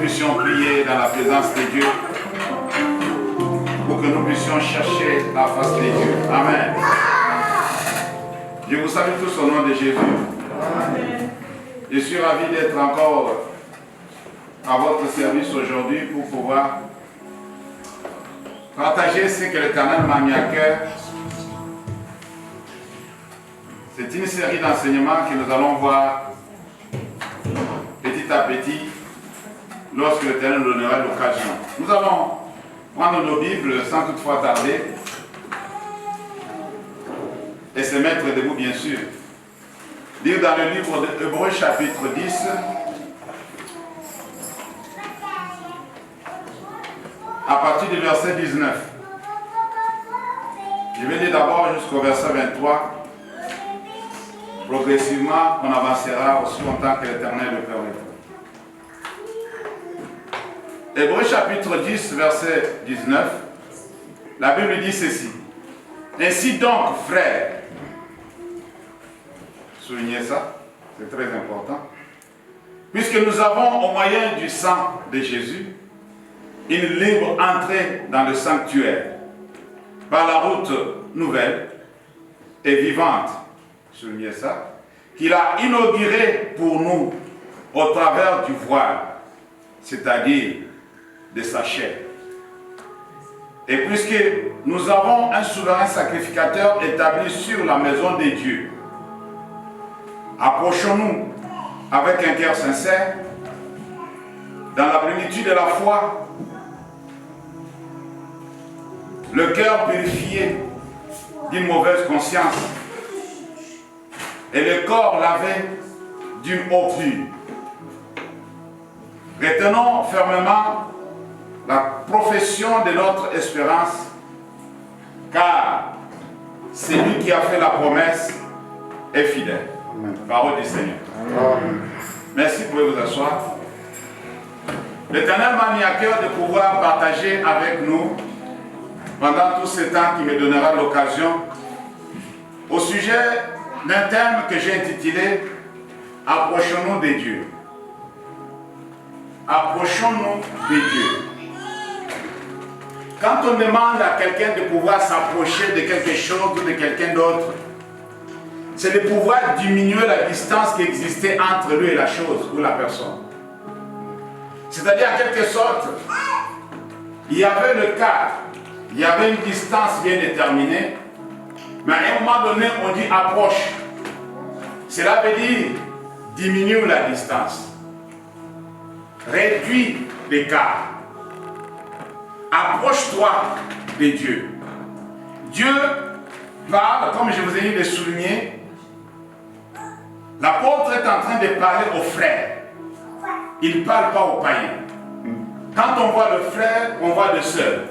puissions prier dans la présence de Dieu, pour que nous puissions chercher la face de Dieu. Amen. Je vous salue tous au nom de Jésus. Amen. Je suis ravi d'être encore à votre service aujourd'hui pour pouvoir partager ce que l'Éternel m'a mis à cœur. C'est une série d'enseignements que nous allons voir petit à petit lorsque l'Éternel nous donnera l'occasion. Nous allons prendre nos Bibles sans toutefois tarder et se mettre debout, bien sûr. Lire dans le livre de Hébreux chapitre 10 à partir du verset 19. Je vais lire d'abord jusqu'au verset 23. Progressivement, on avancera aussi longtemps que l'Éternel le permettra. Hébreux chapitre 10, verset 19. La Bible dit ceci. Ainsi donc, frères, soulignez ça, c'est très important. Puisque nous avons au moyen du sang de Jésus une libre entrée dans le sanctuaire par la route nouvelle et vivante, soulignez ça, qu'il a inaugurée pour nous au travers du voile, c'est-à-dire de sa chair. Et puisque nous avons un souverain sacrificateur établi sur la maison de Dieu, approchons-nous avec un cœur sincère, dans la plénitude de la foi, le cœur purifié d'une mauvaise conscience et le corps lavé d'une eau pure. Retenons fermement la profession de notre espérance, car celui qui a fait la promesse est fidèle. Parole du Seigneur. Amen. Merci, vous pouvez vous asseoir. L'Éternel m'a mis à cœur de pouvoir partager avec nous, pendant tout ce temps qui me donnera l'occasion, au sujet d'un thème que j'ai intitulé « Approchons-nous de Dieu ». Approchons-nous de Dieu. Quand on demande à quelqu'un de pouvoir s'approcher de quelque chose ou de quelqu'un d'autre, c'est de pouvoir diminuer la distance qui existait entre lui et la chose ou la personne. C'est-à-dire, en quelque sorte, il y avait le cadre, il y avait une distance bien déterminée, mais à un moment donné, on dit approche. Cela veut dire diminue la distance, réduis l'écart. Approche-toi de Dieu. Dieu parle, comme je vous ai dit de souligner, l'apôtre est en train de parler aux frères. Il ne parle pas aux païens. Quand on voit le frère, on voit le sœur.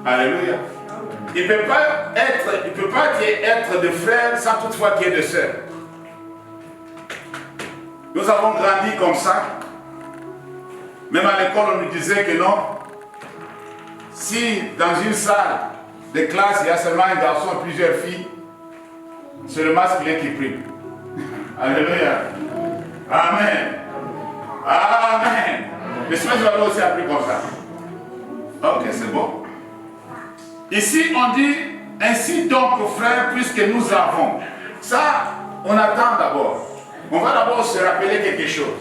Alléluia. Il ne peut pas être de frère sans toutefois qu'il y ait de sœur. Nous avons grandi comme ça. Même à l'école, on nous disait que non. Si dans une salle de classe, il y a seulement un garçon et plusieurs filles, c'est le masculin qui prime. Alléluia. Amen. Amen. Mais c'est vrai que vous avez aussi appris comme ça. Ok, c'est bon. Ici, on dit, ainsi donc, frères, puisque nous avons. Ça, on attend d'abord. On va d'abord se rappeler quelque chose.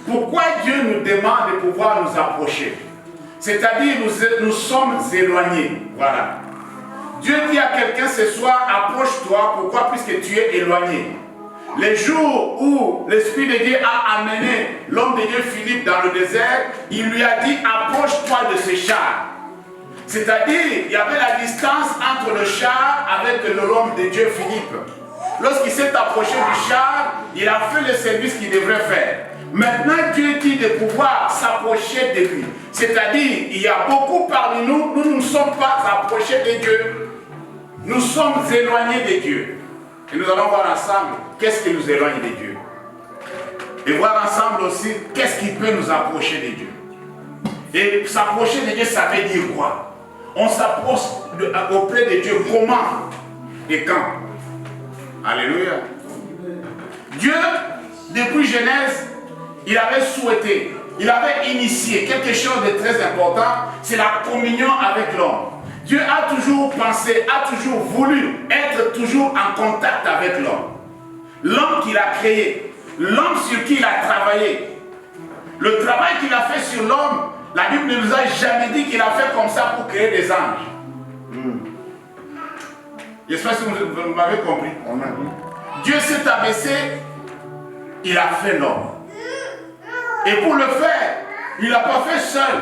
Pourquoi Dieu nous demande de pouvoir nous approcher? C'est-à-dire, nous sommes éloignés. Voilà. Dieu dit à quelqu'un ce soir, approche-toi. Pourquoi? Puisque tu es éloigné. Les jours où l'Esprit de Dieu a amené l'homme de Dieu Philippe dans le désert, il lui a dit, approche-toi de ce char. C'est-à-dire, il y avait la distance entre le char avec l'homme de Dieu Philippe. Lorsqu'il s'est approché du char, il a fait le service qu'il devrait faire. Maintenant, Dieu dit de pouvoir s'approcher de lui. C'est-à-dire, il y a beaucoup parmi nous, nous ne sommes pas approchés de Dieu. Nous sommes éloignés de Dieu. Et nous allons voir ensemble qu'est-ce qui nous éloigne de Dieu. Et voir ensemble aussi qu'est-ce qui peut nous approcher de Dieu. Et s'approcher de Dieu, ça veut dire quoi? On s'approche auprès de Dieu comment et quand? Alléluia. Dieu, depuis Genèse, il avait souhaité il avait initié quelque chose de très important, c'est la communion avec l'homme. Dieu a toujours pensé, a toujours voulu être toujours en contact avec l'homme. L'homme qu'il a créé, l'homme sur qui il a travaillé. Le travail qu'il a fait sur l'homme, la Bible ne nous a jamais dit qu'il a fait comme ça pour créer des anges. J'espère que vous m'avez compris. Dieu s'est abaissé, il a fait l'homme. Et pour le faire, il n'a pas fait seul.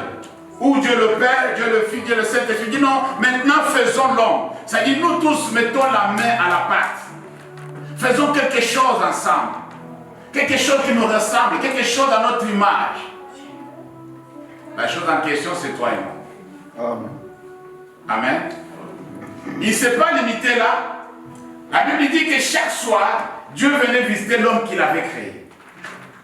Ou Dieu le Père, Dieu le Fils, Dieu le Saint-Esprit. Il dit non, maintenant faisons l'homme. C'est-à-dire nous tous mettons la main à la pâte. Faisons quelque chose ensemble. Quelque chose qui nous ressemble, quelque chose à notre image. La chose en question, c'est toi et moi. Amen. Amen. Il ne s'est pas limité là. La Bible dit que chaque soir, Dieu venait visiter l'homme qu'il avait créé,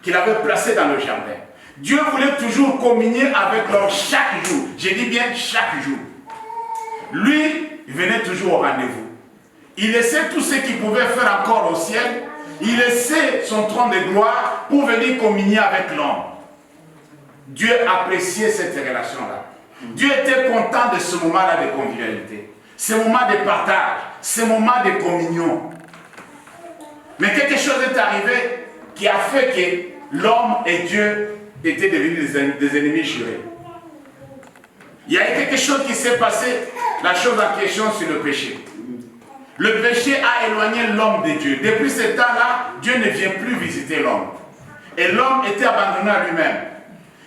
qu'il avait placé dans le jardin. Dieu voulait toujours communier avec l'homme chaque jour. J'ai dit bien chaque jour. Lui, il venait toujours au rendez-vous. Il laissait tout ce qu'il pouvait faire encore au ciel. Il laissait son trône de gloire pour venir communier avec l'homme. Dieu appréciait cette relation-là. Dieu était content de ce moment-là de convivialité. Ce moment de partage, ce moment de communion. Mais quelque chose est arrivé qui a fait que l'homme et Dieu étaient devenus des ennemis jurés. Il y a quelque chose qui s'est passé, la chose en question, c'est le péché. Le péché a éloigné l'homme de Dieu. Depuis ce temps-là, Dieu ne vient plus visiter l'homme. Et l'homme était abandonné à lui-même.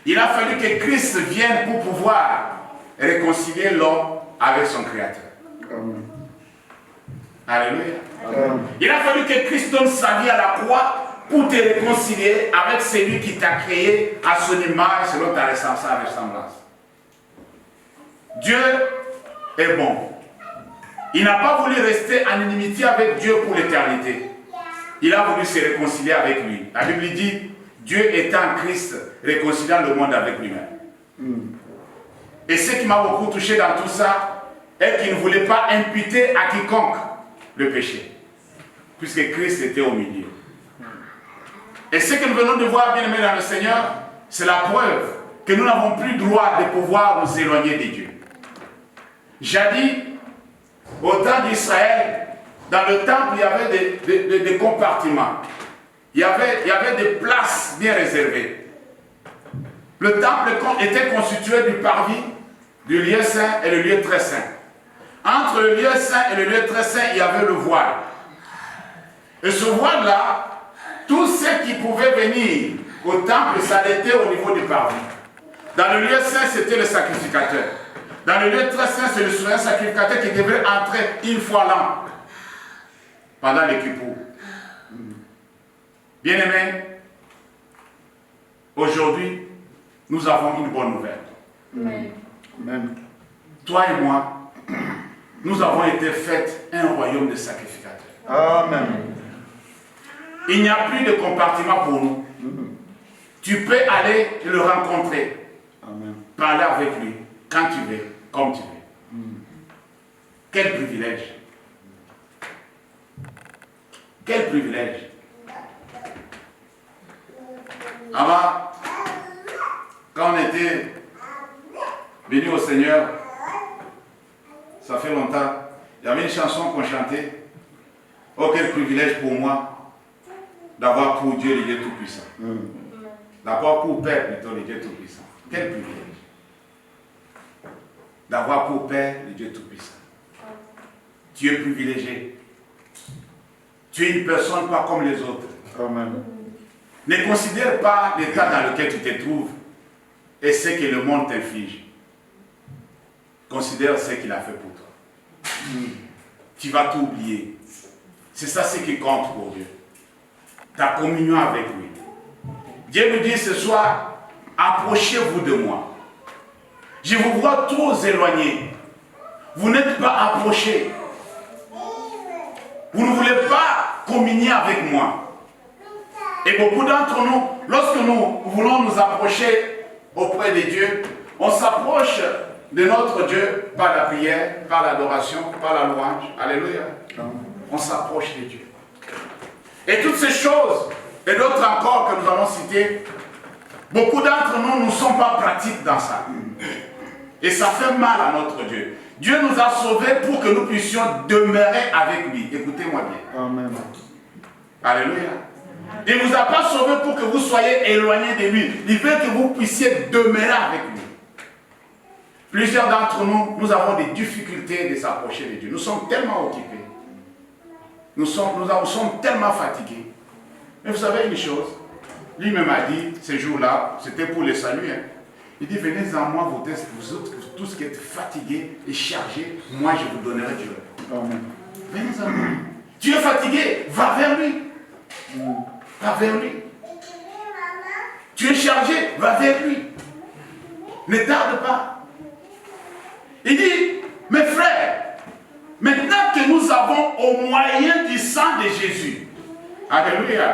Il a fallu que Christ vienne pour pouvoir réconcilier l'homme avec son Créateur. Amen. Alléluia. Amen. Il a fallu que Christ donne sa vie à la croix pour te réconcilier avec celui qui t'a créé à son image, selon ta ressemblance. Dieu est bon. Il n'a pas voulu rester en inimitié avec Dieu pour l'éternité. Il a voulu se réconcilier avec lui. La Bible dit, Dieu étant en Christ, réconciliant le monde avec lui-même. Et ce qui m'a beaucoup touché dans tout ça, est qu'il ne voulait pas imputer à quiconque le péché, puisque Christ était au milieu. Et ce que nous venons de voir, bien aimés dans le Seigneur, c'est la preuve que nous n'avons plus droit de pouvoir nous éloigner de Dieu. Jadis, au temps d'Israël, dans le temple, il y avait des compartiments. Il y avait des places bien réservées. Le temple était constitué du parvis, du lieu saint et le lieu très saint. Entre le lieu saint et le lieu très saint, il y avait le voile. Et ce voile-là, tous ceux qui pouvaient venir au temple s'arrêtaient au niveau du parvis. Dans le lieu saint, c'était le sacrificateur. Dans le lieu très saint, c'est le souverain sacrificateur qui devait entrer une fois l'an pendant les Kippour. Bien-aimés, aujourd'hui, nous avons une bonne nouvelle. Amen. Toi et moi, nous avons été faits un royaume de sacrificateurs. Amen. Il n'y a plus de compartiment pour nous. Tu peux aller le rencontrer. Amen. Parler avec lui quand tu veux, comme tu veux. Quel privilège. Quel privilège. Avant, quand on était venu au Seigneur, ça fait longtemps, il y avait une chanson qu'on chantait. Oh, quel privilège pour moi d'avoir pour Dieu le Dieu Tout-Puissant. D'avoir pour Père plutôt le Dieu Tout-Puissant. Quel privilège. D'avoir pour Père le Dieu Tout-Puissant. Tu es privilégié. Tu es une personne pas comme les autres. Amen. Ne considère pas l'état dans lequel tu te trouves et ce que le monde t'inflige. Considère ce qu'il a fait pour toi. Tu vas tout oublier. C'est ça ce qui compte pour Dieu. Ta communion avec lui. Dieu nous dit ce soir, approchez-vous de moi. Je vous vois trop éloignés. Vous n'êtes pas approchés. Vous ne voulez pas communier avec moi. Et beaucoup d'entre nous, lorsque nous voulons nous approcher auprès de Dieu, on s'approche de notre Dieu par la prière, par l'adoration, par la louange. Alléluia. On s'approche de Dieu. Et toutes ces choses, et d'autres encore que nous allons citer, Beaucoup d'entre nous ne sont pas pratiques dans ça. Et ça fait mal à notre Dieu. Dieu nous a sauvés pour que nous puissions demeurer avec lui. Écoutez-moi bien. Amen. Alléluia. Il ne vous a pas sauvés pour que vous soyez éloignés de lui. Il veut que vous puissiez demeurer avec lui. Plusieurs d'entre nous, nous avons des difficultés de s'approcher de Dieu. Nous sommes tellement occupés. Nous sommes tellement fatigués. Mais vous savez une chose, lui-même a dit, ces jours-là, c'était pour le salut. Hein. Il dit, venez en moi, vous autres, tous qui êtes fatigués et chargés, moi je vous donnerai du repos. Venez en moi. Tu es fatigué, va vers lui. Va vers lui. Tu es chargé, va vers lui. Ne tarde pas. Il dit, mes frères, maintenant que nous avons au moyen du sang de Jésus, alléluia,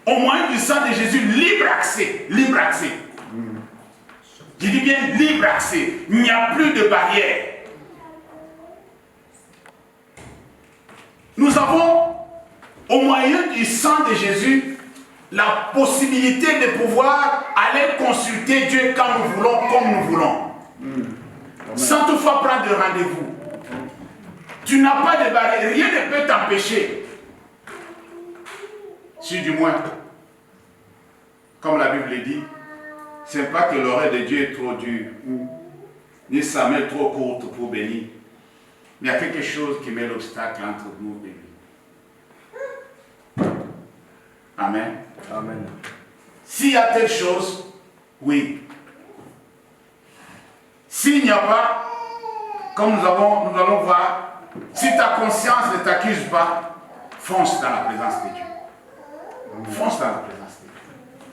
au moyen du sang de Jésus, libre accès, libre accès. Je dis bien libre accès, il n'y a plus de barrière. Nous avons au moyen du sang de Jésus la possibilité de pouvoir aller consulter Dieu quand nous voulons, comme nous voulons. Sans toutefois prendre de rendez-vous. Tu n'as pas de barrière, rien ne peut t'empêcher. Si du moins, comme la Bible dit, ce n'est pas que l'oreille de Dieu est trop dure, ni sa main trop courte pour bénir. Mais il y a quelque chose qui met l'obstacle entre nous et lui. Amen. Amen. S'il y a telle chose, oui. S'il n'y a pas, comme nous allons voir, si ta conscience ne t'accuse pas, fonce dans la présence de Dieu. Fonce dans la présence de Dieu.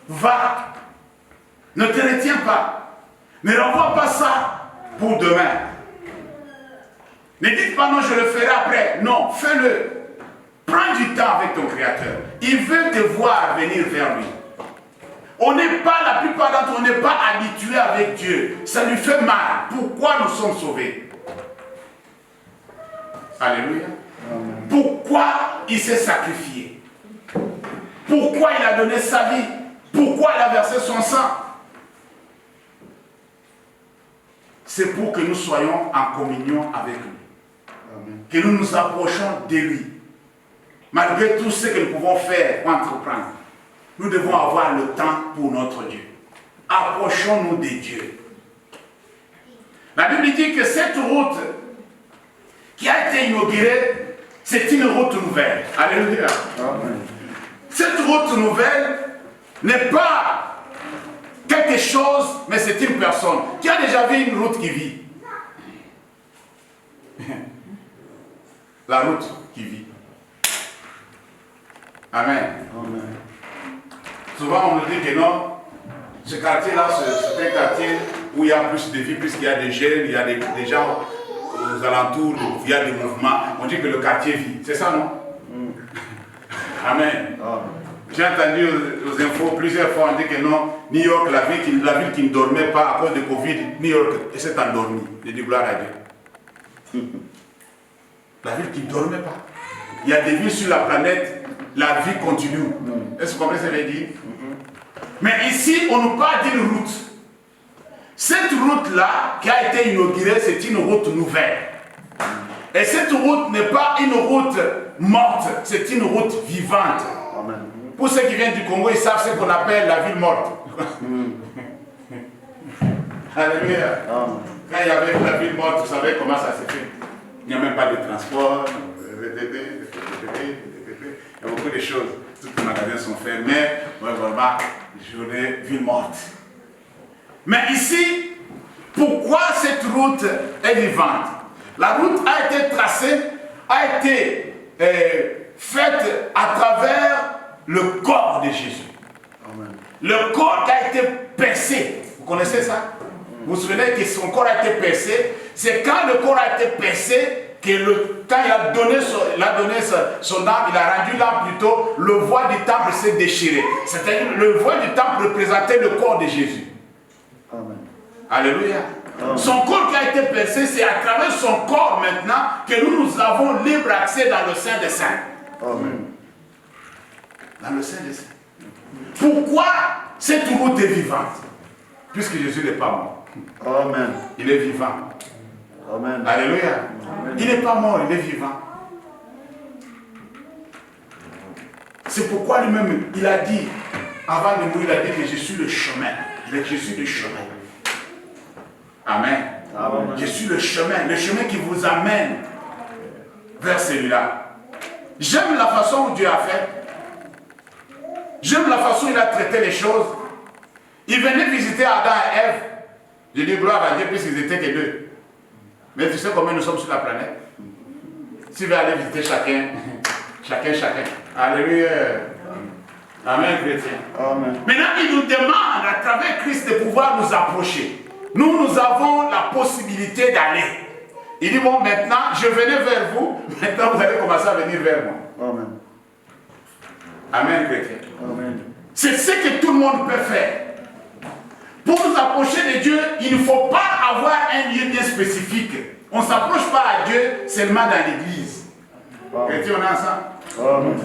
Va. Ne te retiens pas. Ne renvoie pas ça pour demain. Ne dites pas non, je le ferai après. Non, fais-le. Prends du temps avec ton Créateur. Il veut te voir venir vers lui. On n'est pas, la plupart d'entre nous, on n'est pas habitué avec Dieu. Ça lui fait mal. Pourquoi nous sommes sauvés? Alléluia. Pourquoi il s'est sacrifié? Pourquoi il a donné sa vie? Pourquoi il a versé son sang? C'est pour que nous soyons en communion avec lui. Amen. Que nous nous approchons de lui. Malgré tout ce que nous pouvons faire ou entreprendre, nous devons avoir le temps pour notre Dieu. Approchons-nous de Dieu. La Bible dit que cette route qui a été inaugurée, c'est une route nouvelle. Alléluia. Amen. Cette route nouvelle n'est pas quelque chose, mais c'est une personne. Qui a déjà vu une route qui vit? La route qui vit. Amen. Amen. Souvent on nous dit que non, ce quartier-là, c'est un quartier où il y a plus de vie, puisqu'il y a des jeunes, il y a des gens aux alentours, il y a des mouvements. On dit que le quartier vit. C'est ça, non? Amen. J'ai entendu aux infos plusieurs fois, on dit que non, New York, la ville qui ne dormait pas à cause de Covid, New York s'est endormie. Je dis gloire à Dieu. La ville qui ne dormait pas. Il y a des villes sur la planète, la vie continue. Est-ce que vous comprenez ce que je veux dire? Mais ici, on nous parle d'une route. Cette route-là, qui a été inaugurée, c'est une route nouvelle. Et cette route n'est pas une route morte, c'est une route vivante. Amen. Pour ceux qui viennent du Congo, ils savent ce qu'on appelle la ville morte. Alléluia. Quand il y avait la ville morte, vous savez comment ça s'est fait. Il n'y a même pas de transport. Il y a beaucoup de choses. Tous les magasins sont fermés. Vraiment, journée, ville morte. Mais ici, pourquoi cette route est vivante? La route a été tracée, a été faite à travers le corps de Jésus. Amen. Le corps qui a été percé. Vous connaissez ça? Vous vous souvenez que son corps a été percé? C'est quand le corps a été percé que quand il a donné son âme, il a rendu l'âme plutôt, le voile du temple s'est déchiré. C'est-à-dire le voile du temple représentait le corps de Jésus. Amen. Alléluia. Amen. Son corps qui a été percé, c'est à travers son corps maintenant que nous avons libre accès dans le Saint des Saints. Amen. Dans le Saint des Saints. Pourquoi Cette route est vivante. Puisque Jésus n'est pas mort. Amen. Il est vivant. Amen. Alléluia. Amen. Il n'est pas mort, il est vivant. C'est pourquoi lui-même, il a dit, avant de mourir, il a dit que je suis le chemin. Je suis le chemin. Amen. Amen. Je suis le chemin qui vous amène vers celui-là. J'aime la façon où Dieu a fait. J'aime la façon où il a traité les choses. Il venait visiter Adam et Ève. Je dis gloire à Dieu puisqu'ils étaient que deux. Mais tu sais combien nous sommes sur la planète? Tu vas aller visiter chacun. Alléluia. Amen, chrétien. Amen. Maintenant, il nous demande à travers Christ de pouvoir nous approcher. Nous avons la possibilité d'aller. Il dit, bon, maintenant, je venais vers vous. Maintenant, vous allez commencer à venir vers moi. Amen. Amen, chrétien. Amen. C'est ce que tout le monde peut faire. Pour nous approcher de Dieu, il ne faut pas avoir un lieu bien spécifique. On ne s'approche pas à Dieu seulement dans l'église. Chrétien, on est ensemble? Amen.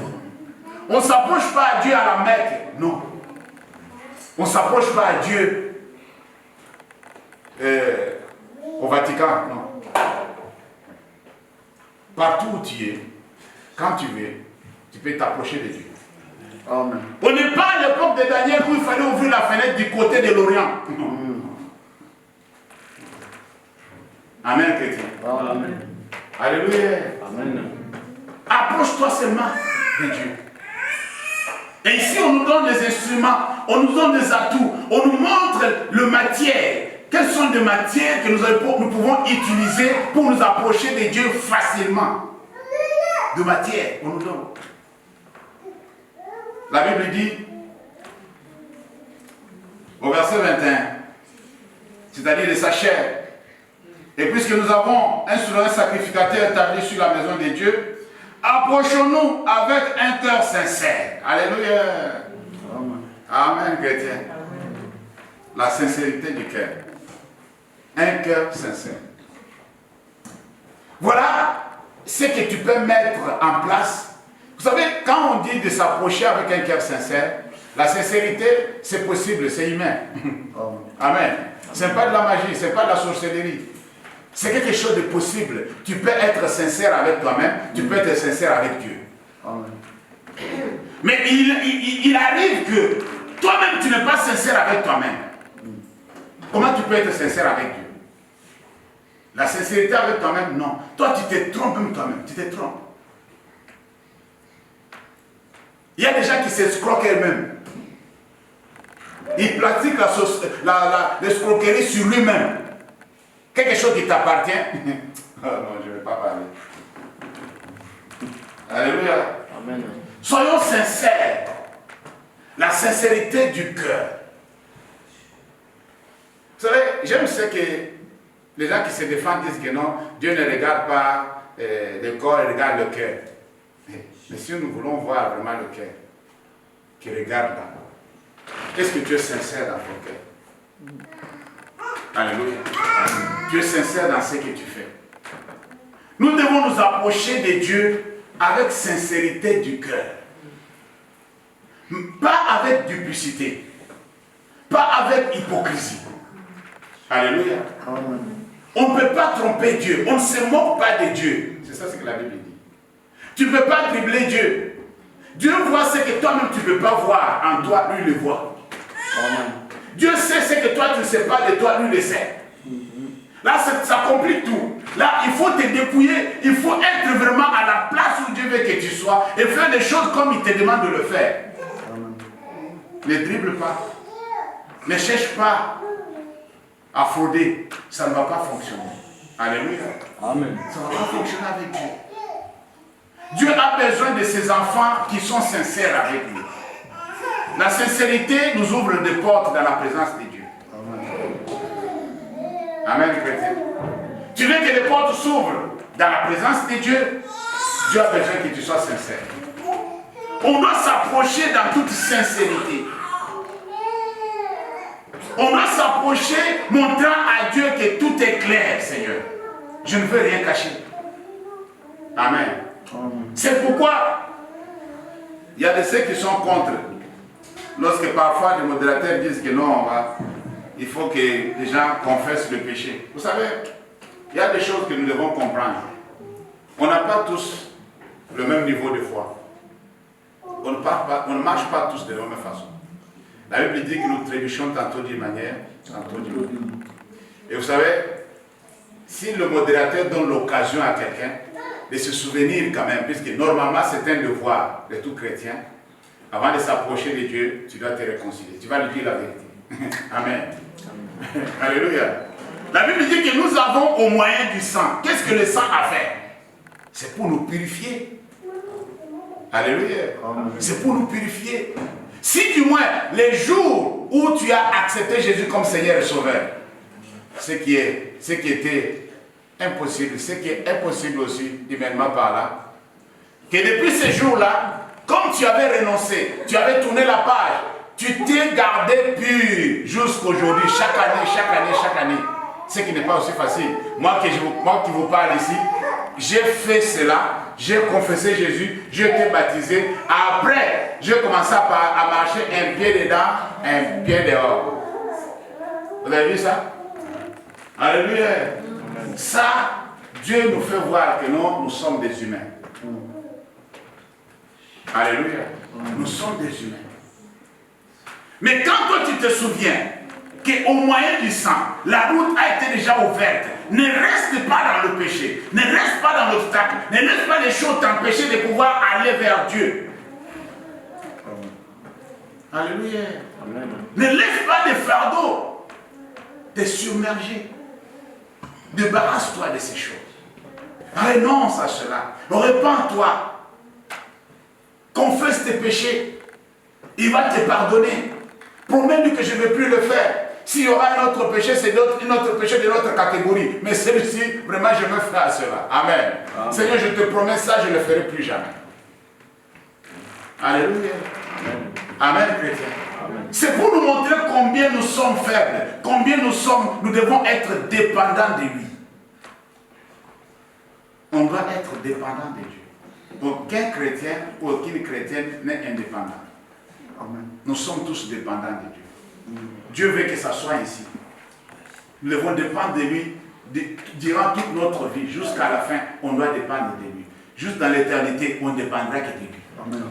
On ne s'approche pas à Dieu à la Mecque. Non. On ne s'approche pas à Dieu au Vatican. Non. Partout où tu es, quand tu veux, tu peux t'approcher de Dieu. Amen. On n'est pas à l'époque de Daniel où il fallait ouvrir la fenêtre du côté de l'Orient. Amen, chrétien. Amen. Alléluia. Amen. Approche-toi seulement de Dieu. Et ici, on nous donne des instruments, on nous donne des atouts, on nous montre le matière. Quelles sont les matières que nous pouvons utiliser pour nous approcher de Dieu facilement? De matière, on nous donne. La Bible dit, au verset 21, c'est-à-dire de sa chair, et puisque nous avons un souverain sacrificateur établi sur la maison de Dieu, approchons-nous avec un cœur sincère. Alléluia. Amen. Amen, chrétien. La sincérité du cœur. Un cœur sincère. Voilà ce que tu peux mettre en place. Vous savez, quand on dit de s'approcher avec un cœur sincère, la sincérité, c'est possible, c'est humain. Amen. Ce n'est pas de la magie, ce n'est pas de la sorcellerie. C'est quelque chose de possible. Tu peux être sincère avec toi-même, tu peux être sincère avec Dieu. Amen. Mais il arrive que toi-même, tu n'es pas sincère avec toi-même. Comment tu peux être sincère avec Dieu? La sincérité avec toi-même, non. Toi, tu te trompes même toi-même, tu te trompes. Il y a des gens qui s'escroquent eux-mêmes. Ils pratiquent l'escroquerie sur lui-même. Quelque chose qui t'appartient. Oh non, je ne vais pas parler. Alléluia. Amen. Soyons sincères. La sincérité du cœur. Vous savez, j'aime ce que les gens qui se défendent disent que non, Dieu ne regarde pas le corps, il regarde le cœur. Mais si nous voulons voir vraiment le cœur, qui regarde là, est-ce que tu es sincère dans ton cœur? Alléluia. Tu es sincère dans ce que tu fais. Nous devons nous approcher de Dieu avec sincérité du cœur. Pas avec duplicité. Pas avec hypocrisie. Alléluia. Amen. On ne peut pas tromper Dieu. On ne se moque pas de Dieu. C'est ça ce que la Bible dit. Tu ne peux pas dribbler Dieu. Dieu voit ce que toi-même tu ne peux pas voir en toi, lui le voit. Amen. Dieu sait ce que toi tu ne sais pas de toi, lui le sait. Là, ça complique tout. Là, il faut te dépouiller. Il faut être vraiment à la place où Dieu veut que tu sois et faire des choses comme il te demande de le faire. Amen. Ne dribble pas. Ne cherche pas à frauder. Ça ne va pas fonctionner. Alléluia. Amen. Ça ne va pas fonctionner avec Dieu. Dieu a besoin de ses enfants qui sont sincères avec lui. La sincérité nous ouvre des portes dans la présence de Dieu. Amen, chrétien. Tu veux que les portes s'ouvrent dans la présence de Dieu? Dieu a besoin que tu sois sincère. On doit s'approcher dans toute sincérité. On doit s'approcher montrant à Dieu que tout est clair, Seigneur. Je ne veux rien cacher. Amen. C'est pourquoi il y a de ceux qui sont contre lorsque parfois les modérateurs disent que non, il faut que les gens confessent le péché. Vous savez, il y a des choses que nous devons comprendre. On n'a pas tous le même niveau de foi. On ne marche pas tous de la même façon. La Bible dit que nous trébuchons tantôt d'une manière, tantôt d'une autre. Et vous savez, si le modérateur donne l'occasion à quelqu'un de se souvenir quand même, puisque normalement c'est un devoir de tout chrétien, avant de s'approcher de Dieu, tu dois te réconcilier. Tu vas lui dire la vérité. Amen. Alléluia. La Bible dit que nous avons au moyen du sang. Qu'est-ce que le sang a fait? C'est pour nous purifier. Alléluia. C'est pour nous purifier. Si du moins, les jours où tu as accepté Jésus comme Seigneur et Sauveur, ce qui était impossible, ce qui est impossible aussi, humainement par là, que depuis ces jours-là, comme tu avais renoncé, tu avais tourné la page, tu t'es gardé pur jusqu'aujourd'hui, chaque année, ce qui n'est pas aussi facile. Moi qui vous parle ici, j'ai fait cela, j'ai confessé Jésus, j'ai été baptisé. Après, j'ai commencé à marcher un pied dedans, un pied dehors. Vous avez vu ça? Alléluia. Ça, Dieu nous fait voir que nous sommes des humains. Alléluia. Nous sommes des humains. Mais quand toi tu te souviens qu'au moyen du sang, la route a été déjà ouverte, ne reste pas dans le péché, ne reste pas dans l'obstacle, ne laisse pas les choses t'empêcher de pouvoir aller vers Dieu. Alléluia. Amen. Ne laisse pas les fardeaux te submerger. Débarrasse-toi de ces choses. Renonce à cela. Répands-toi. Confesse tes péchés. Il va te pardonner. Promets-lui que je ne vais plus le faire. S'il y aura un autre péché, c'est un autre péché de notre catégorie. Mais celui-ci, vraiment, je me ferai à cela. Amen. Amen. Seigneur, je te promets ça, je ne le ferai plus jamais. Alléluia. Amen, chrétien. C'est pour nous montrer combien nous sommes faibles, combien nous devons être dépendants de lui. On doit être dépendant de Dieu. Aucun chrétien ou aucune chrétienne n'est indépendant. Amen. Nous sommes tous dépendants de Dieu. Dieu veut que ça soit ici. Nous devons dépendre de lui durant toute notre vie. Jusqu'à la fin, on doit dépendre de lui. Juste dans l'éternité, on ne dépendra que de lui. Amen.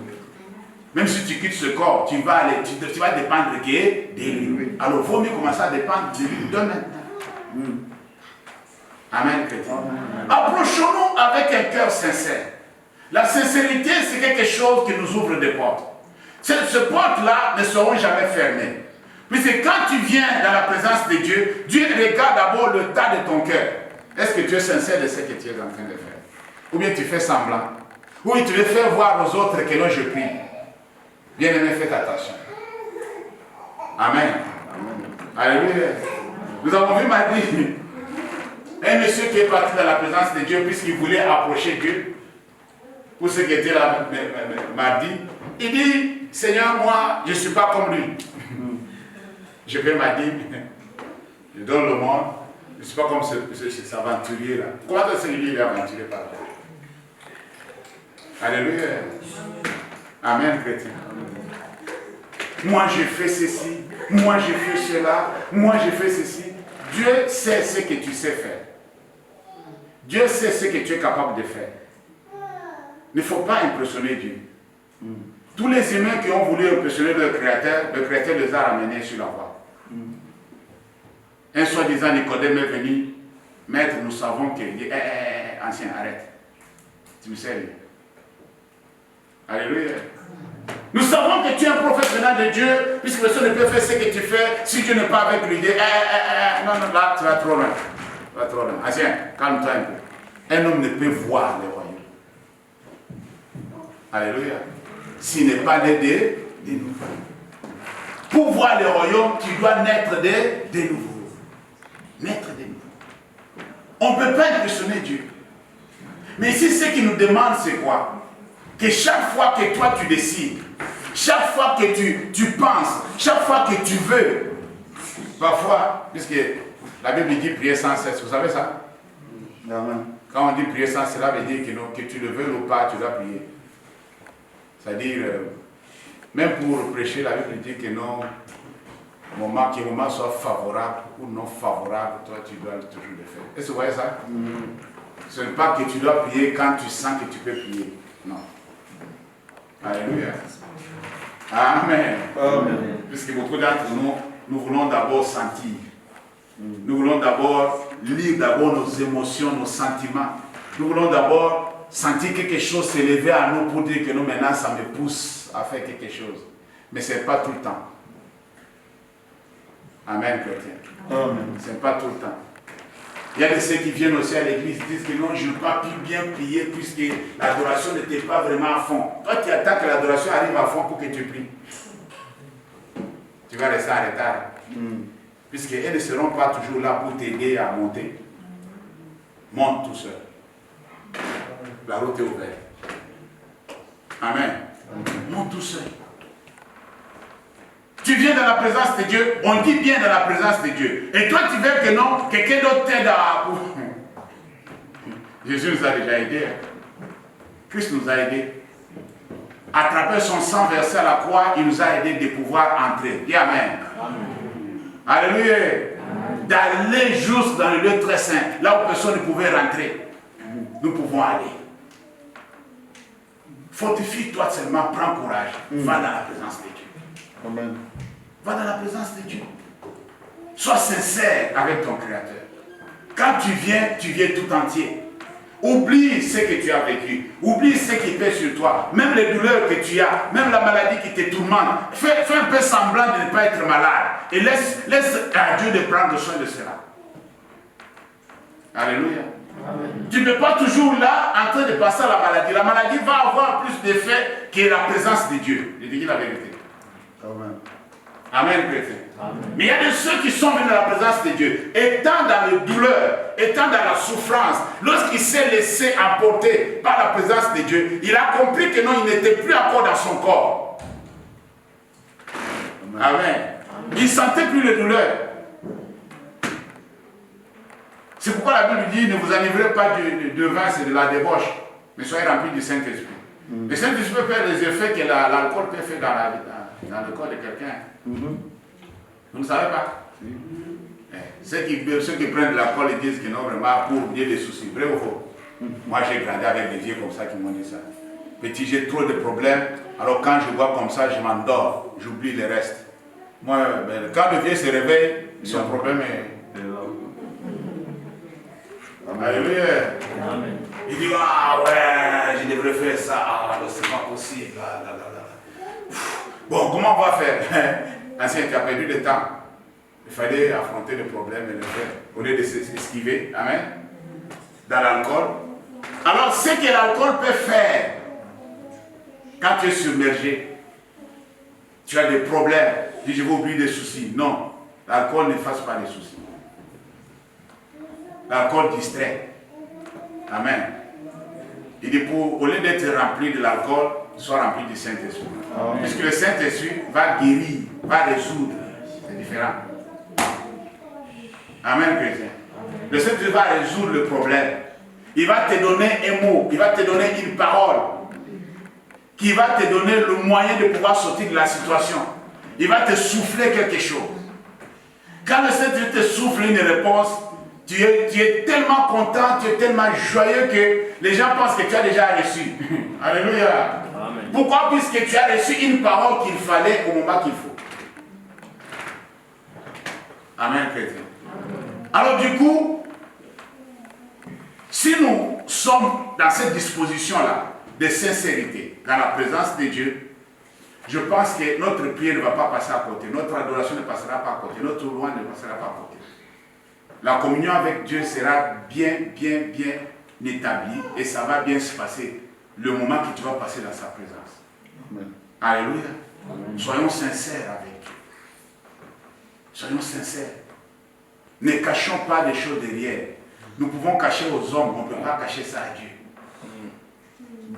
Même si tu quittes ce corps, tu vas dépendre de lui. Alors, il faut mieux commencer à dépendre de lui de maintenant. Amen, chrétien. Approchons-nous avec un cœur sincère. La sincérité, c'est quelque chose qui nous ouvre des portes. Ces portes-là ne seront jamais fermées. Puisque quand tu viens dans la présence de Dieu, Dieu regarde d'abord le tas de ton cœur. Est-ce que tu es sincère de ce que tu es en train de faire? Ou bien tu fais semblant? Ou bien tu veux faire voir aux autres que non, je prie. Bien-aimé, faites attention. Amen. Alléluia. Nous avons vu mardi un monsieur qui est parti dans la présence de Dieu puisqu'il voulait approcher Dieu. Pour ceux qui étaient là mardi, il dit, Seigneur, moi, je ne suis pas comme lui. Je paie ma dîme, je donne le monde, je ne suis pas comme cet aventurier-là. Comment est-ce que lui est aventuré par là? Alléluia. Amen, chrétien. Moi, j'ai fait ceci, moi, j'ai fait cela, moi, j'ai fait ceci. Dieu sait ce que tu sais faire. Dieu sait ce que tu es capable de faire. Il ne faut pas impressionner Dieu. Tous les humains qui ont voulu impressionner le Créateur les a ramenés sur la voie. Un soi-disant Nicodème est venu, maître, nous savons que... ancien, arrête. Tu me sais. Alléluia. Nous savons que tu es un prophète venant de Dieu, puisque personne ne peut faire ce que tu fais si Dieu n'est pas avec lui. Non, là, tu vas trop loin. Tu vas trop loin. Ancien, calme-toi un peu. Un homme ne peut voir le royaume. Alléluia. S'il n'est pas né de nouveau. Pour voir le royaume, tu dois naître de nouveau. Naître de nouveau. On ne peut pas impressionner Dieu. Mais ici, ce qu'il nous demande, c'est quoi? Que chaque fois que toi tu décides, chaque fois que tu penses, chaque fois que tu veux, parfois, puisque la Bible dit prier sans cesse, vous savez ça? Amen. Quand on dit prier sans cesse, cela veut dire que, non, que tu le veux ou pas, tu dois prier. C'est-à-dire, Même pour prêcher, la Bible dit que non, que le moment soit favorable ou non favorable, toi tu dois toujours le faire. Est-ce que vous voyez ça? Ce n'est pas que tu dois prier quand tu sens que tu peux prier. Non. Alléluia. Amen. Amen. Puisque beaucoup d'entre nous, nous voulons d'abord sentir. Nous voulons d'abord lire d'abord nos émotions, nos sentiments. Nous voulons d'abord sentir quelque chose s'élever à nous pour dire que nous maintenant ça me pousse à faire quelque chose. Mais ce n'est pas tout le temps. Amen, chrétien. Ce n'est pas tout le temps. Il y a de ceux qui viennent aussi à l'église et disent que non, je n'ai pas pu bien prier puisque l'adoration n'était pas vraiment à fond. Toi, tu attends que l'adoration arrive à fond pour que tu pries. Tu vas rester en retard. Puisqu'elles ne seront pas toujours là pour t'aider à monter. Monte tout seul. La route est ouverte. Amen. Monte tout seul. Tu viens dans la présence de Dieu, on dit bien dans la présence de Dieu. Et toi, tu veux que non, quelqu'un d'autre t'aide à... Jésus nous a déjà aidés. Christ nous a aidés. À travers son sang versé à la croix, il nous a aidés de pouvoir entrer. Dis Amen. Alléluia. D'aller juste dans le lieu très saint, là où personne ne pouvait rentrer. Nous pouvons aller. Fortifie-toi seulement, prends courage. Va dans la présence de Dieu. Amen. Va dans la présence de Dieu. Sois sincère avec ton Créateur. Quand tu viens tout entier. Oublie ce que tu as vécu. Oublie ce qui pèse sur toi. Même les douleurs que tu as, même la maladie qui te tourmente. Fais un peu semblant de ne pas être malade. Et laisse à Dieu de prendre soin de cela. Alléluia. Amen. Tu n'es pas toujours là en train de passer à la maladie. La maladie va avoir plus d'effet que la présence de Dieu. Je dis la vérité. Amen. Amen, chrétien. Mais il y a de ceux qui sont venus dans la présence de Dieu, étant dans les douleurs, étant dans la souffrance, lorsqu'il s'est laissé emporter par la présence de Dieu, il a compris que non, il n'était plus encore dans son corps. Amen. Il ne sentait plus les douleurs. C'est pourquoi la Bible dit, ne vous enivrez pas de vin, c'est de la débauche, mais soyez remplis du Saint-Esprit. Le Saint-Esprit peut faire les effets que l'alcool peut faire dans le corps de quelqu'un. Vous ne savez pas? Ceux qui prennent de l'alcool et disent que non, vraiment, pour oublier les soucis. Vrai ou faux? Moi, j'ai grandi avec des vieux comme ça qui m'ont dit ça. Petit, j'ai trop de problèmes. Alors, quand je bois comme ça, je m'endors. J'oublie le reste. Moi, quand le vieux se réveille, son problème est... Alléluia. Il dit, ah ouais, je devrais faire ça. Ah, c'est pas possible. Bon, comment on va faire? Ancien, tu as perdu le temps. Il fallait affronter le problème et le faire. Au lieu de s'esquiver, amen, dans l'alcool. Alors, ce que l'alcool peut faire, quand tu es submergé, tu as des problèmes, tu dis, je vais oublier des soucis. Non, l'alcool ne fasse pas des soucis. L'alcool distrait. Amen. Il dit, au lieu d'être rempli de l'alcool, sois rempli du Saint-Esprit. Puisque le Saint-Esprit va guérir, va résoudre. C'est différent. Amen, chrétien. Le Saint-Esprit va résoudre le problème. Il va te donner un mot, il va te donner une parole qui va te donner le moyen de pouvoir sortir de la situation. Il va te souffler quelque chose. Quand le Saint-Esprit te souffle une réponse, tu es tellement content, tu es tellement joyeux que les gens pensent que tu as déjà reçu. Alléluia. Amen. Pourquoi? Puisque tu as reçu une parole qu'il fallait au moment qu'il faut. Amen, chrétien. Alors du coup, si nous sommes dans cette disposition-là de sincérité, dans la présence de Dieu, je pense que notre prière ne va pas passer à côté, notre adoration ne passera pas à côté, notre louange ne passera pas à côté. La communion avec Dieu sera bien établie et ça va bien se passer le moment que tu vas passer dans sa présence. Amen. Alléluia. Amen. Soyons sincères avec Dieu. Soyons sincères. Ne cachons pas les choses derrière. Nous pouvons cacher aux hommes, on ne peut pas cacher ça à Dieu.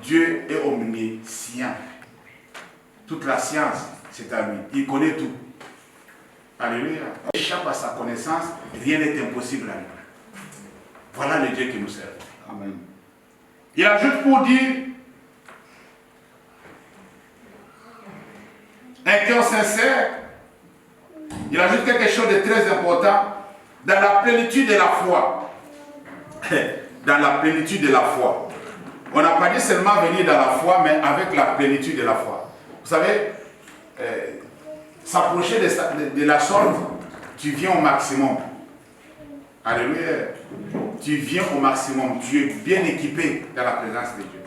Dieu est omniscient. Toute la science, c'est à lui. Il connaît tout. Alléluia. Il échappe à sa connaissance, rien n'est impossible à lui. Voilà le Dieu que nous servons. Amen. Il ajoute pour dire, Un cœur sincère, il ajoute quelque chose de très important, dans la plénitude de la foi. Dans la plénitude de la foi. On n'a pas dit seulement venir dans la foi, mais avec la plénitude de la foi. Vous savez, s'approcher de la sorte, tu viens au maximum. Alléluia. Tu viens au maximum. Tu es bien équipé dans la présence de Dieu.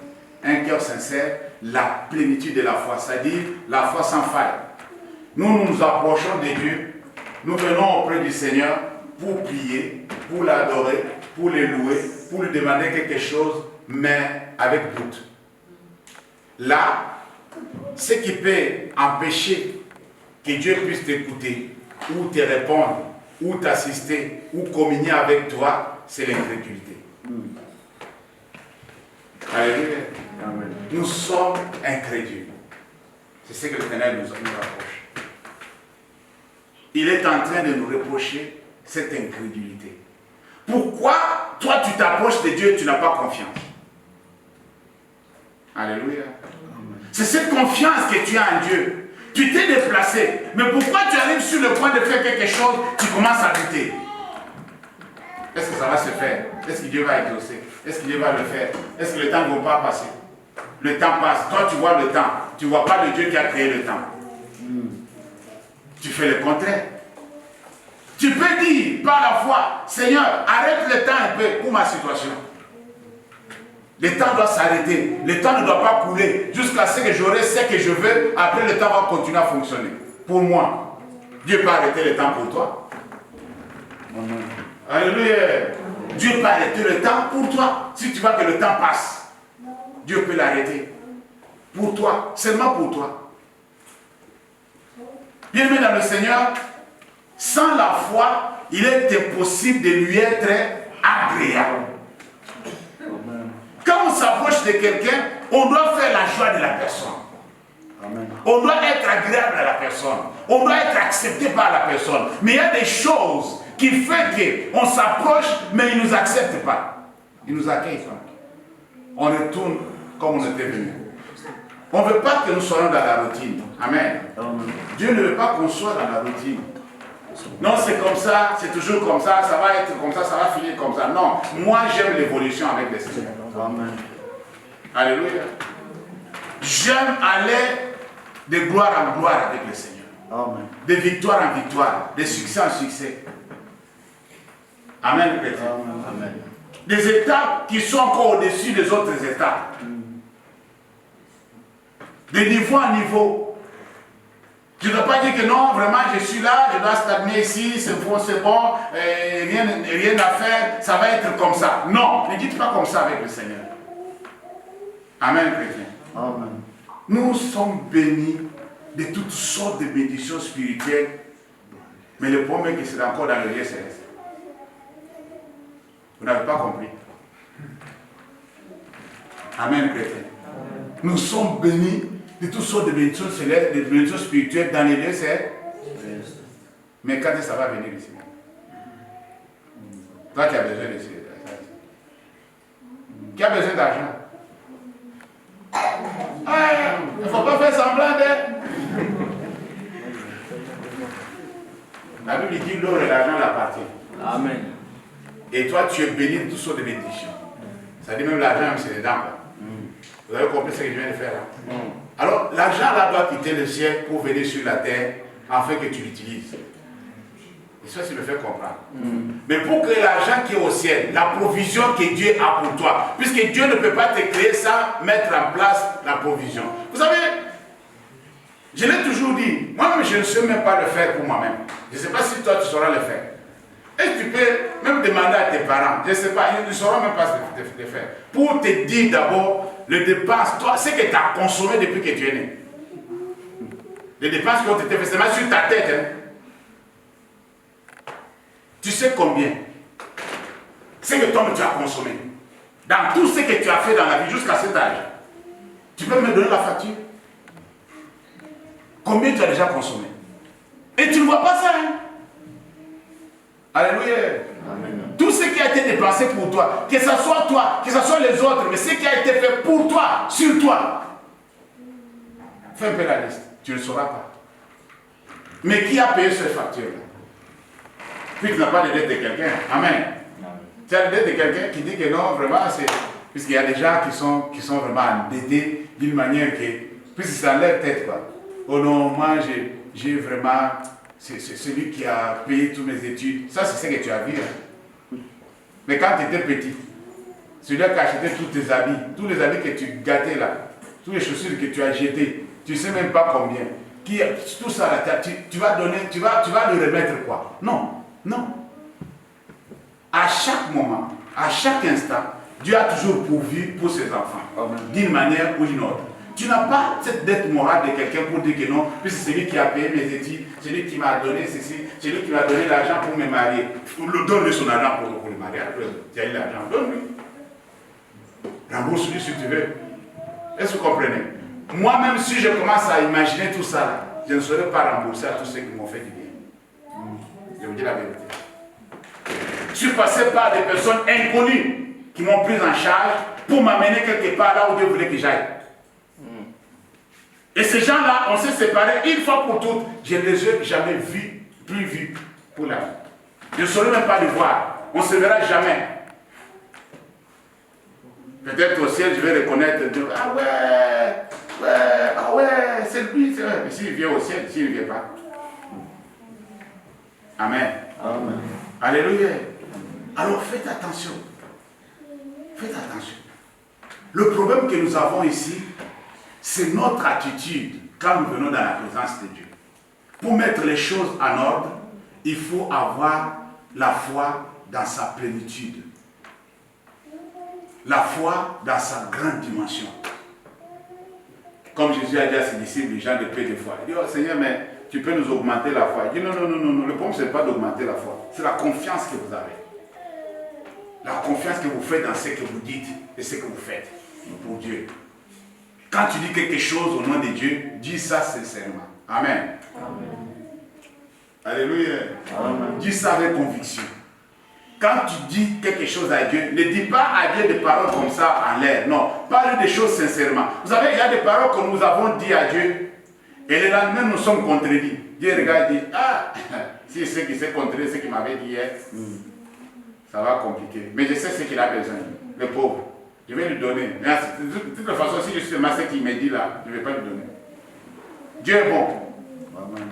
Un cœur sincère, la plénitude de la foi, c'est-à-dire la foi sans faille. Nous nous approchons de Dieu, nous venons auprès du Seigneur pour prier, pour l'adorer, pour le louer, pour lui demander quelque chose, mais avec doute. Là, ce qui peut empêcher que Dieu puisse t'écouter, ou te répondre, ou t'assister, ou communier avec toi, c'est l'incrédulité. Alléluia. Amen. Nous sommes incrédules. C'est ce que l'Éternel nous rapproche. Il est en train de nous reprocher cette incrédulité. Pourquoi toi tu t'approches de Dieu et tu n'as pas confiance? Alléluia. C'est cette confiance que tu as en Dieu. Tu t'es déplacé. Mais pourquoi tu arrives sur le point de faire quelque chose, tu commences à douter? Est-ce que ça va se faire? Est-ce que Dieu va exaucer? Est-ce que Dieu va le faire? Est-ce que le temps ne va pas passer? Le temps passe. Toi, tu vois le temps. Tu ne vois pas le Dieu qui a créé le temps. Tu fais le contraire. Tu peux dire par la foi, Seigneur, arrête le temps un peu pour ma situation. Le temps doit s'arrêter. Le temps ne doit pas couler jusqu'à ce que j'aurai ce que je veux. Après, le temps va continuer à fonctionner. Pour moi, Dieu peut arrêter le temps pour toi. Amen. Alléluia. Dieu peut arrêter le temps pour toi. Si tu vois que le temps passe, Dieu peut l'arrêter. Pour toi, seulement pour toi. Bien-aimé dans le Seigneur, sans la foi, il est impossible de lui être agréable. Amen. Quand on s'approche de quelqu'un, on doit faire la joie de la personne. Amen. On doit être agréable à la personne. On doit être accepté par la personne. Mais il y a des choses qui font qu'on s'approche, mais il ne nous accepte pas. Il ne nous accueille pas. On retourne comme on était venu. On ne veut pas que nous soyons dans la routine. Amen. Amen. Dieu ne veut pas qu'on soit dans la routine. Non, c'est comme ça, c'est toujours comme ça va être comme ça va finir comme ça. Non, moi j'aime l'évolution avec le Seigneur. Amen. Alléluia. J'aime aller de gloire en gloire avec le Seigneur. Amen. De victoire en victoire, de succès en succès. Amen, chrétien. Amen. Des étapes qui sont encore au-dessus des autres étapes. De niveau en niveau. Tu ne dois pas dire que non, vraiment, je suis là, je dois stagner ici, c'est bon, rien à faire, ça va être comme ça. Non, ne dites pas comme ça avec le Seigneur. Amen, chrétien. Amen. Nous sommes bénis de toutes sortes de bénédictions spirituelles, mais le problème est que c'est encore dans le lieu céleste. Vous n'avez pas compris. Amen, chrétien. Nous sommes bénis de toutes sortes de bénédictions célestes, de bénédictions spirituelles dans les lieux célestes. Mais quand ça va venir ici? Toi qui as besoin de ça. Qui a besoin d'argent? Il ne faut pas faire semblant d'être. La Bible dit l'or et l'argent l'appartient. Amen. Et toi, tu es béni de toutes sortes de bénédictions. Ça dit même l'argent, c'est dedans. Vous avez compris ce que je viens de faire là? Alors, l'argent là doit quitter le ciel pour venir sur la terre afin que tu l'utilises. Et ça, c'est le fait comprendre. Mais pour créer l'argent qui est au ciel, la provision que Dieu a pour toi, puisque Dieu ne peut pas te créer sans mettre en place la provision. Vous savez, je l'ai toujours dit, moi-même, je ne sais même pas le faire pour moi-même. Je ne sais pas si toi, tu sauras le faire. Et tu peux même demander à tes parents, je ne sais pas, ils ne sauront même pas ce que tu faire. Pour te dire d'abord, les dépenses, toi, ce que tu as consommé depuis que tu es né. Les dépenses qui ont été faites, c'est même sur ta tête. Hein. Tu sais combien? C'est que toi, tu as consommé. Dans tout ce que tu as fait dans la vie jusqu'à cet âge. Tu peux me donner la facture? Combien tu as déjà consommé? Et tu ne vois pas ça, hein? Alléluia. Amen. Tout ce qui a été dépensé pour toi, que ce soit toi, que ce soit les autres, mais ce qui a été fait pour toi, sur toi. Fais un peu la liste, tu ne le sauras pas. Mais qui a payé cette facture-là? Puis tu n'as pas de dette de quelqu'un. Amen. Tu as la dette de quelqu'un qui dit que non, vraiment, c'est... Puisqu'il y a des gens qui sont vraiment endettés d'une manière que... Puisque c'est dans leur tête, quoi. Oh non, moi, j'ai vraiment... C'est celui qui a payé toutes mes études. Ça, c'est ce que tu as vu. Hein. Mais quand tu étais petit, celui qui a acheté tous tes habits, tous les habits que tu gâtais là, toutes les chaussures que tu as jetées, tu ne sais même pas combien. Tout ça, là, tu vas donner, tu vas le remettre quoi? Non, non. À chaque moment, à chaque instant, Dieu a toujours pourvu pour ses enfants, d'une manière ou d'une autre. Tu n'as pas cette dette morale de quelqu'un pour dire que non, puisque c'est lui qui a payé mes études, c'est lui qui m'a donné ceci, c'est lui qui m'a donné l'argent pour me marier. Donne-lui son argent pour le mariage. Tu as eu l'argent, donne-lui. Rembourse-lui si tu veux. Est-ce que vous comprenez? Moi-même, si je commence à imaginer tout ça, là, je ne saurais pas rembourser à tous ceux qui m'ont fait du bien. Je vous dis la vérité. Je suis passé par des personnes inconnues qui m'ont pris en charge pour m'amener quelque part là où Dieu voulait que j'aille. Et ces gens-là, on s'est séparés une fois pour toutes. Je ne les ai jamais plus vus pour la vie. Je ne saurais même pas les voir. On ne se verra jamais. Peut-être au ciel, je vais reconnaître Dieu. Ah ouais, c'est lui. Mais s'il vient au ciel, s'il ne vient pas. Amen. Amen. Alléluia. Alors faites attention. Faites attention. Le problème que nous avons ici, c'est notre attitude quand nous venons dans la présence de Dieu. Pour mettre les choses en ordre, il faut avoir la foi dans sa plénitude. La foi dans sa grande dimension. Comme Jésus a dit à ses disciples, les gens de peu de foi. Il dit, oh Seigneur, mais tu peux nous augmenter la foi. Il dit, non, le problème, ce n'est pas d'augmenter la foi. C'est la confiance que vous avez. La confiance que vous faites dans ce que vous dites et ce que vous faites pour Dieu. Quand tu dis quelque chose au nom de Dieu, dis ça sincèrement. Amen. Amen. Alléluia. Amen. Dis ça avec conviction. Quand tu dis quelque chose à Dieu, ne dis pas à Dieu des paroles comme ça en l'air. Non, parle des choses sincèrement. Vous savez, il y a des paroles que nous avons dit à Dieu et le lendemain nous sommes contredits. Dieu regarde et dit, ah, si c'est ce qui s'est contredit, ce qu'il m'avait dit hier, ça va compliquer. Mais je sais ce qu'il a besoin, le pauvre. Je vais lui donner. Mais de toute façon, si je suis seulement ce qu'il me dit là, je ne vais pas lui donner. Dieu est bon. Amen.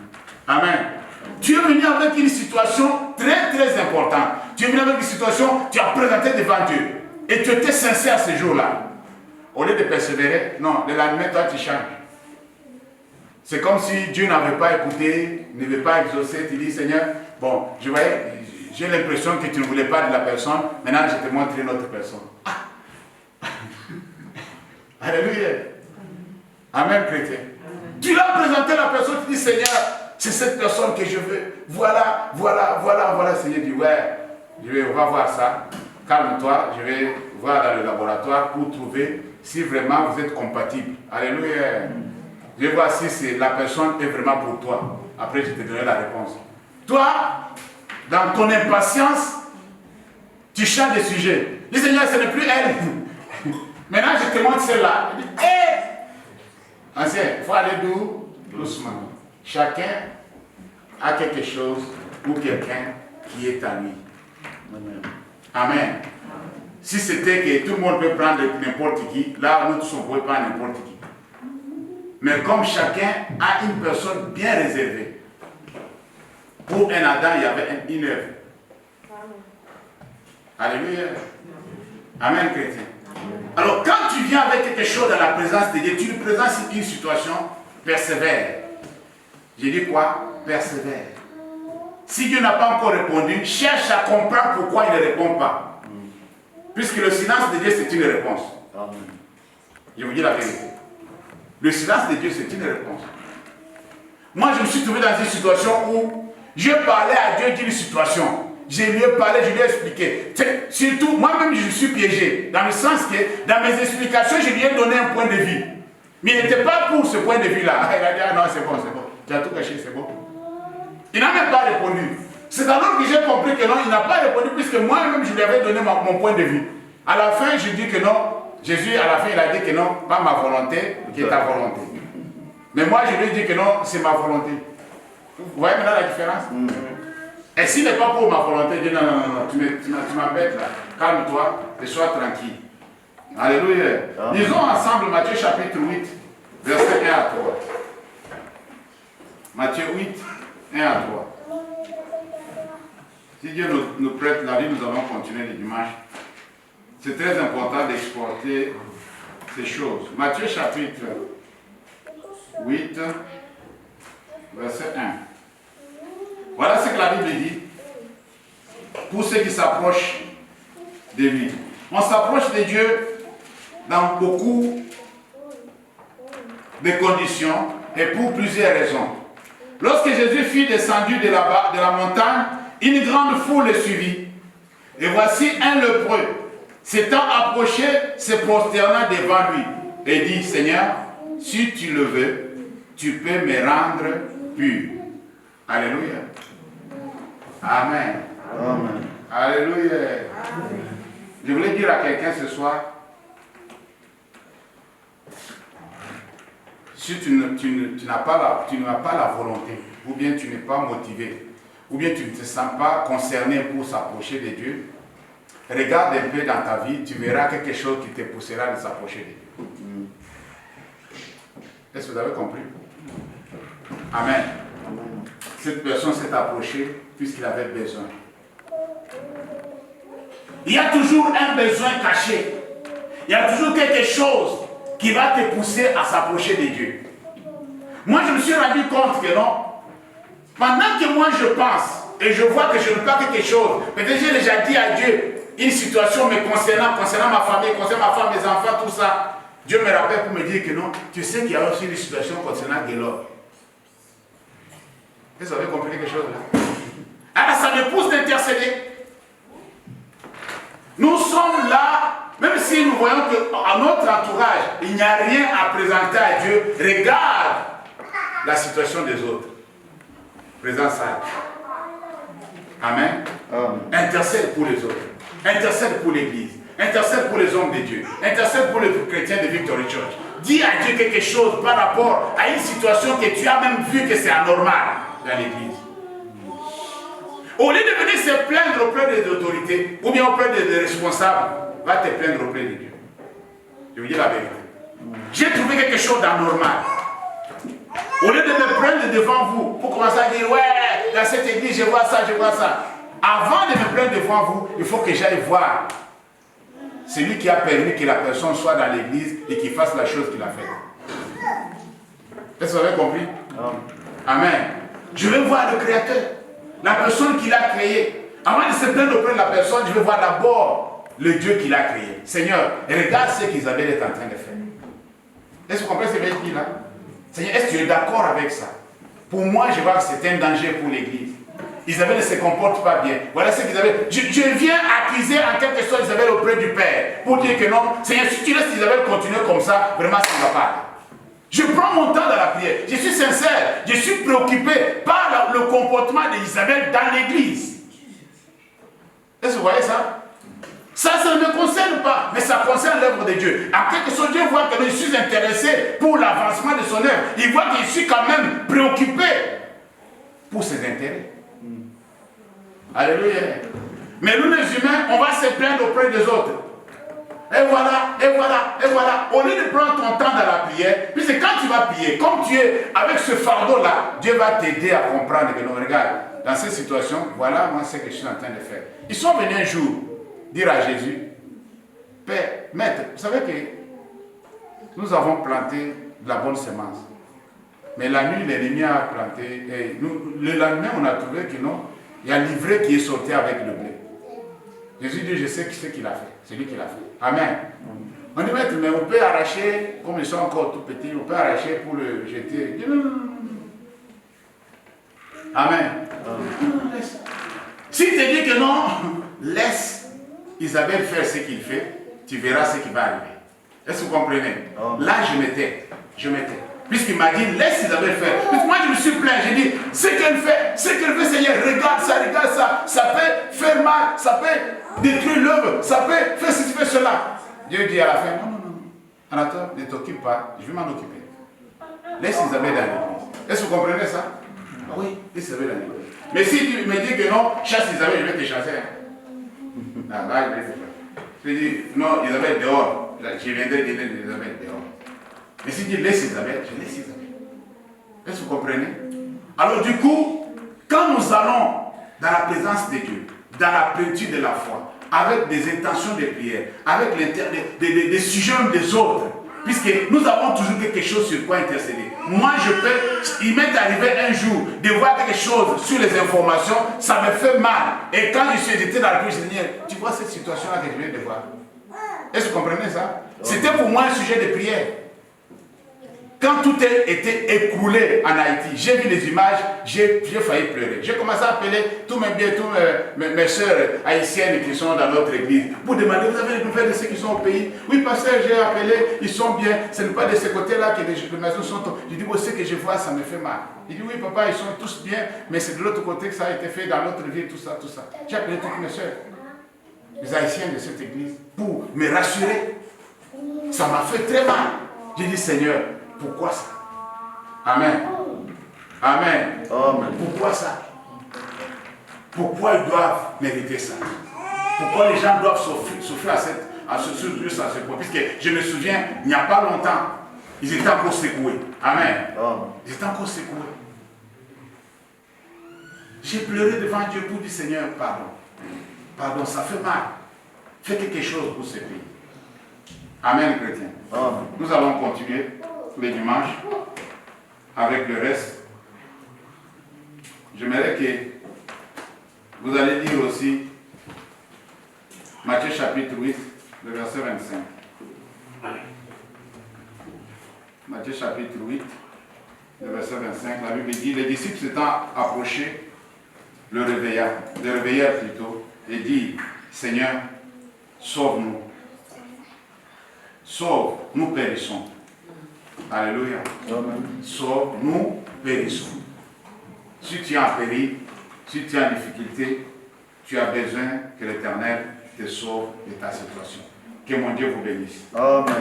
Amen. Tu es venu avec une situation très très importante. Tu es venu avec une situation, tu as présenté devant Dieu. Et tu étais sincère ce jour-là. Au lieu de persévérer, non, le lendemain, toi tu changes. C'est comme si Dieu n'avait pas écouté, ne veut pas exaucer. Tu dis, Seigneur, bon, j'ai l'impression que tu ne voulais pas de la personne, maintenant je te montre une autre personne. Alléluia. Amen, chrétien. Tu l'as présenté la personne, tu dis, Seigneur, c'est cette personne que je veux. Voilà, Seigneur dit, ouais, on va voir ça. Calme-toi, je vais voir dans le laboratoire pour trouver si vraiment vous êtes compatibles. Alléluia. Je vais voir si la personne est vraiment pour toi. Après, je te donnerai la réponse. Toi, dans ton impatience, tu changes de sujet. Dis, Seigneur, ce n'est plus elle. Maintenant, je te montre celle-là. Ancien, il faut aller doucement. Chacun a quelque chose ou quelqu'un qui est à lui. Amen. Si c'était que tout le monde peut prendre n'importe qui, là, nous tous on ne pouvait pas n'importe qui. Mais comme chacun a une personne bien réservée. Pour un Adam, il y avait une œuvre. Alléluia. Amen, chrétien. Alors, quand tu viens avec quelque chose dans la présence de Dieu, tu lui présentes une situation, persévère. J'ai dit quoi? Persévère. Si Dieu n'a pas encore répondu, cherche à comprendre pourquoi il ne répond pas. Puisque le silence de Dieu, c'est une réponse. Je vous dis la vérité. Le silence de Dieu, c'est une réponse. Moi, je me suis trouvé dans une situation où je parlais à Dieu d'une situation. Je lui ai parlé, je lui ai expliqué. Surtout, moi-même, je suis piégé. Dans le sens que, dans mes explications, je lui ai donné un point de vue. Mais il n'était pas pour ce point de vue-là. Il a dit, ah non, c'est bon. Tu as tout caché, c'est bon. Il n'a même pas répondu. C'est alors que j'ai compris que non, il n'a pas répondu, puisque moi-même, je lui avais donné mon point de vue. À la fin, je dis que non. Jésus, à la fin, il a dit que non, pas ma volonté, qui est ta volonté. Mais moi, je lui ai dit que non, c'est ma volonté. Vous voyez maintenant la différence? Et s'il n'est pas pour ma volonté, il dit non, tu m'embêtes là. Calme-toi et sois tranquille. Alléluia. Lisons ensemble Matthieu chapitre 8, verset 1 à 3. Matthieu 8, 1 à 3. Si Dieu nous prête la vie, nous allons continuer le dimanche. C'est très important d'exporter ces choses. Matthieu chapitre 8, verset 1. Voilà ce que la Bible dit pour ceux qui s'approchent de lui. On s'approche de Dieu dans beaucoup de conditions et pour plusieurs raisons. Lorsque Jésus fut descendu de la montagne, une grande foule le suivit. Et voici un lépreux, s'étant approché, se prosternant devant lui, et dit, Seigneur, si tu le veux, tu peux me rendre pur. Alléluia. Amen. Amen. Alléluia. Je voulais dire à quelqu'un ce soir, si tu n'as pas la volonté, ou bien tu n'es pas motivé, ou bien tu ne te sens pas concerné pour s'approcher de Dieu, regarde un peu dans ta vie, tu verras quelque chose qui te poussera de s'approcher de Dieu. Est-ce que vous avez compris? Amen. Cette personne s'est approchée puisqu'il avait besoin. Il y a toujours un besoin caché. Il y a toujours quelque chose qui va te pousser à s'approcher de Dieu. Moi, je me suis rendu compte que non. Pendant que moi je pense et je vois que je ne veux pas quelque chose, peut-être j'ai déjà dit à Dieu une situation me concernant ma famille, concernant ma femme, mes enfants, tout ça. Dieu me rappelle pour me dire que non, tu sais qu'il y a aussi une situation concernant Guélor. Est-ce que vous avez compris quelque chose là? Alors ça me pousse d'intercéder. Nous sommes là, même si nous voyons qu'à notre entourage, il n'y a rien à présenter à Dieu, regarde la situation des autres. Présente ça. Amen. Intercède pour les autres. Intercède pour l'église. Intercède pour les hommes de Dieu. Intercède pour les chrétiens de Victory Church. Dis à Dieu quelque chose par rapport à une situation que tu as même vu que c'est anormal dans l'église. Au lieu de venir se plaindre auprès des autorités ou bien auprès des responsables, va te plaindre auprès de Dieu. Je vous dis la vérité. J'ai trouvé quelque chose d'anormal. Au lieu de me plaindre devant vous, pour commencer à dire, ouais, dans cette église, je vois ça, je vois ça. Avant de me plaindre devant vous, il faut que j'aille voir celui qui a permis que la personne soit dans l'église et qu'il fasse la chose qu'il a faite. Est-ce que vous avez compris? Amen. Je vais voir le Créateur, la personne qui l'a créé. Avant de se plaindre auprès de la personne, je vais voir d'abord le Dieu qui l'a créé. Seigneur, regarde ce qu'Isabelle est en train de faire. Est-ce que vous comprenez ce que je dis là? Seigneur, est-ce que tu es d'accord avec ça? Pour moi, je vois que c'est un danger pour l'église. Isabelle ne se comporte pas bien. Voilà ce qu'Isabelle... Je viens accuser en quelque sorte Isabelle auprès du Père pour dire que non, Seigneur, si tu laisses Isabelle continuer comme ça, vraiment ça ne va pas. Je prends mon temps dans la prière. Je suis sincère. Je suis préoccupé par le comportement d'Isabelle dans l'église. Est-ce que vous voyez ça? Ça ne me concerne pas, mais ça concerne l'œuvre de Dieu. En quelque sorte, Dieu voit que je suis intéressé pour l'avancement de son œuvre. Il voit que je suis quand même préoccupé pour ses intérêts. Alléluia. Mais nous les humains, on va se plaindre auprès des autres. Et voilà, et voilà, et voilà. Au lieu de prendre ton temps dans la prière, puisque quand tu vas prier, comme tu es avec ce fardeau-là, Dieu va t'aider à comprendre que non, regarde, dans cette situation, voilà moi ce que je suis en train de faire. Ils sont venus un jour dire à Jésus, Père, Maître, vous savez que nous avons planté de la bonne semence. Mais la nuit, l'ennemi a planté, et nous, le lendemain, on a trouvé que non, il y a l'ivraie qui est sorti avec le blé. Jésus dit, je sais ce qu'il a fait. C'est lui qui l'a fait. Amen. On dit, Maître, mais on peut arracher, comme ils sont encore tout petits, on peut arracher pour le jeter. Il dit, non. Amen. Laisse. Si tu te dis que non, laisse Isabelle faire ce qu'il fait, tu verras ce qui va arriver. Est-ce que vous comprenez? Là, je m'étais. Puisqu'il m'a dit, laisse Isabelle faire. Puisque moi, je me suis plaint, j'ai dit, ce qu'elle fait, Seigneur, regarde ça, ça peut faire mal, ça peut détruire l'œuvre, ça peut faire ceci, faire cela. Dieu dit à la fin, non. Anatole, ne t'occupe pas, je vais m'en occuper. Laisse Isabelle dans l'église. Est-ce que vous comprenez ça? Ah oui, il savait la nuit. Mais si tu me dis que non, chasse Isabelle, je vais te chasser. Ah, là, je vais te chasser. Je dis, non, Isabelle dehors. Je viendrai dire Isabelle dehors. Mais si tu laisses Isabelle, je laisse Isabelle. Est-ce que vous comprenez? Alors du coup, quand nous allons dans la présence de Dieu, dans la plénitude de la foi, avec des intentions de prière, avec des sujets des autres, puisque nous avons toujours quelque chose sur quoi intercéder. Moi, il m'est arrivé un jour de voir quelque chose sur les informations, ça me fait mal. Et quand j'étais dans la prière, je disais, tu vois cette situation-là que je viens de voir. Est-ce que vous comprenez ça? C'était pour moi un sujet de prière. Quand tout était écroulé en Haïti, j'ai vu les images, j'ai failli pleurer. J'ai commencé à appeler tous mes biens, mes soeurs haïtiennes qui sont dans notre église pour demander, vous avez des nouvelles de ceux qui sont au pays? Oui, pasteur, j'ai appelé, ils sont bien. Ce n'est pas de ce côté-là que les maisons sont. Je dis, ce que je vois, ça me fait mal. Il dit, oui, papa, ils sont tous bien, mais c'est de l'autre côté que ça a été fait dans notre ville, tout ça, tout ça. J'ai appelé toutes mes soeurs, les haïtiennes de cette église, pour me rassurer. Ça m'a fait très mal. J'ai dit, Seigneur, pourquoi ça? Amen. Amen. Amen. Pourquoi ça? Pourquoi ils doivent mériter ça? Pourquoi les gens doivent souffrir à ce point? Puisque je me souviens, il n'y a pas longtemps, ils étaient encore secoués. Amen. Ils étaient encore secoués. J'ai pleuré devant Dieu pour dire, Seigneur, pardon. Pardon, ça fait mal. Fais quelque chose pour ce pays. Amen, chrétien. Amen. Nous allons continuer les dimanches avec le reste. J'aimerais que vous allez lire aussi Matthieu chapitre 8, le verset 25. Matthieu chapitre 8, le verset 25, la Bible dit, les disciples s'étant approchés, le réveillèrent plutôt, et dit, Seigneur, sauve-nous. Sauve, nous périssons. Alléluia. Amen. Sauve, nous périssons. Si tu es en péril, si tu es en difficulté, tu as besoin que l'Éternel te sauve de ta situation. Que mon Dieu vous bénisse. Amen.